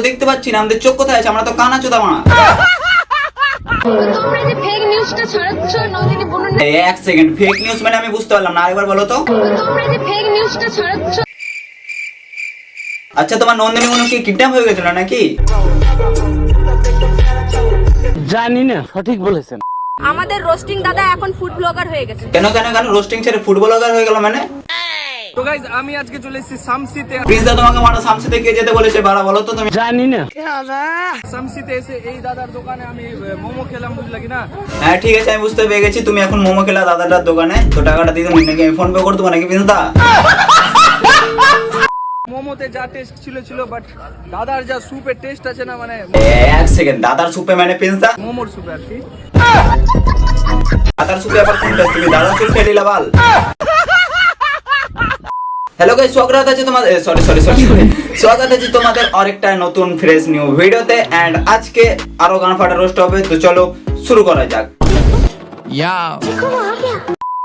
দেখতে পাচ্ছি না, আমাদের চোখ কোথায় আছে? আমরা তো কানা চোদা মানা। তোমরা যে ফেক নিউজটা ছড়াচ্ছ নন্দিনী বনুন, এক সেকেন্ড, ফেক নিউজ মানে আমি বুঝতে পারলাম না, আরেকবার বলো তো। তোমরা যে ফেক নিউজটা ছড়াচ্ছ, আচ্ছা, তোমার নন্দিনী বনু কি কিডন্যাপ হয়ে গেছিল নাকি? জানি না, সঠিক বলেছেন। আমাদের রোস্টিং দাদা এখন ফুড ব্লগার হয়ে গেছে। কেন কেন কেন রোস্টিং ছেড়ে ফুটবলার হয়ে গেল মানে? তো গাইজ আমি আজকে চলে এসেছি শামসিতে। প্লিজ দা, তোমাকে মারা সামসিতে কে যেতে বলেছে? বাড়া বলো তো তুমি। জানি না। শামসিতে এসে এই দাদার দোকানে আমি মোমো খেলাম, বুঝলা কি না? হ্যাঁ ঠিক আছে, আমি বুঝতে পেরে গেছি তুমি এখন মোমো খেলা দাদাটার দোকানে। তো টাকাটা দিয়ে তুমি নাকি আমি ফোন পে করে দেবো নাকি প্রিন্স দা? মোমোতে যা টেস্ট ছিল বাট দাদার যা সুপের টেস্ট আছে না, মানে এক সেকেন্ড, দাদার সুপে মানে প্রিন্স দা? মোমোর সুপে আর কি। দাদার সুপে আবার কোনটা? তুমি দাদার সুপ খেয়ে নিলা বাল। হ্যালো গাইস, স্বাগত আছে তোমাদের, স্বাগত আছে তোমাদের আরেকটা নতুন ফ্রেশ নিউ ভিডিওতে। এন্ড আজকে আরো গান ফাটা রোস্ট হবে, তো চলো শুরু করা যাক।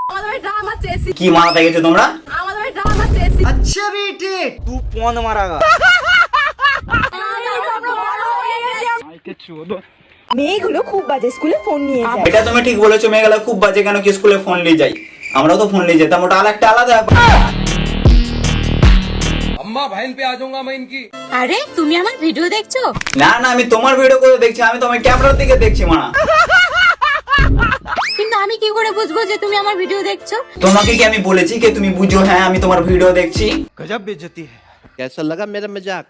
আমাদের ভাই ড্রামা চেয়েছি, কি মাথা গেছে তোমরা? আমাদের ভাই ড্রামা চেয়েছি। মেয়েগুলো খুব বাজে স্কুলে ফোন নিয়ে যায়। এটা তুমি ঠিক বলেছো, মেয়েগুলো খুব বাজে। কেন কি স্কুলে ফোন নিয়ে যাই? আমরাও তো ফোন নিয়ে যেতাম, ওটা আলাদা ব্যাপার। আম্মা ভাইন পে আ যাऊंगा मैं इनकी। আরে তুমি আমার ভিডিও দেখছো? না না, আমি তোমার ভিডিও করে দেখছি, আমি তোমার ক্যামেরার দিকে দেখছি মানা। কিন্তু আমি কি করে বুঝবো যে তুমি আমার ভিডিও দেখছো? তোমাকে কি আমি বলেছি যে তুমি বুঝো হ্যাঁ আমি তোমার ভিডিও দেখছি? गजब बेइज्जती है। कैसा लगा मेरा मजाक?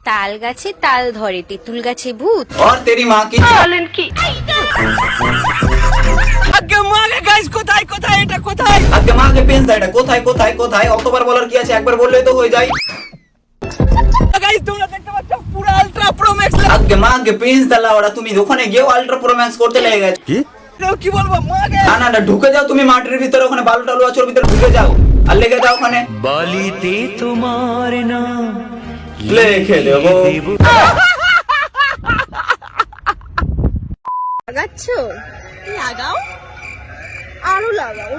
তাল গাছে তাল ধরে, তেঁতুল গাছে ভূত। और तेरी माँ की বলেন কি? আগে মাগে গাইস, কোথায় কোথায় এটা কোথায়? আজকে মাকে পেন এটা কোথায় কোথায় কোথায়? অতবার বলার কি আছে, একবার বললেই তো হয়ে যায়। গাইস তোমরা দেখতে পাচ্ছ পুরো আলট্রা প্রো ম্যাক্স। আজকে মাকে পেন দালা ওরা, তুমি ওখানে গিয়ে আল্ট্রা প্রো ম্যাক্স করতে লেগে গেছে। কি বলবো মাগে? না না না, ঢুকে যাও তুমি মাটির ভিতরে, ওখানে বালু টালু আছে ওর ভিতরে ঢুকে যাও আর লেগে যাও ওখানে। বালিতে তোমার নাম লিখে দেবো। লাগাচ্ছো? লাগাও, আরো লাগাও,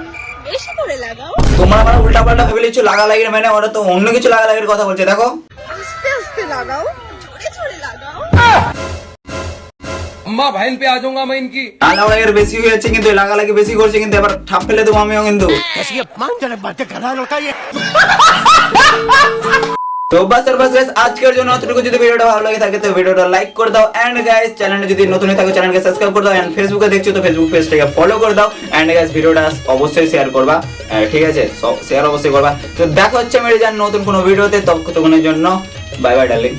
বেশি করে লাগাও। তোমরা আমার উল্টা পাল্টা ভেবে লিখছো লাগা লাগির, মানে ওরা তো অন্য কিছু লাগা লাগির কথা বলছে। দেখো আস্তে আস্তে লাগাও, জোরে জোরে লাগাও। আম্মা ভাইন পে আ যাऊंगा मैं इनकी। লাগা লাগির বেশি হয়েছে, কিন্তু লাগা লাগি বেশি করছে, কিন্তু এবার ঠাপ ফেলে দেবো আমিও কিন্তু। তো বাস গাইস, আজকের জন্য অতটুকু। যদি ভিডিওটা ভালো লাগে থাকে তো ভিডিওটা লাইক করে দাও। এন্ড গাইস, চ্যানেলে যদি নতুন হয়ে থাকো চ্যানেলকে সাবস্ক্রাইব করে দাও। এন্ড ফেসবুকে দেখছো তো ফেসবুক পেজটাকে ফলো করে দাও। এন্ড গাইস, ভিডিওটা অবশ্যই শেয়ার করবা, ঠিক আছে? শেয়ার অবশ্যই করবা। তো দেখা হচ্ছে মেরে যান নতুন কোনো ভিডিওতে, ততক্ষণের জন্য বাই বাই ডার্লিং।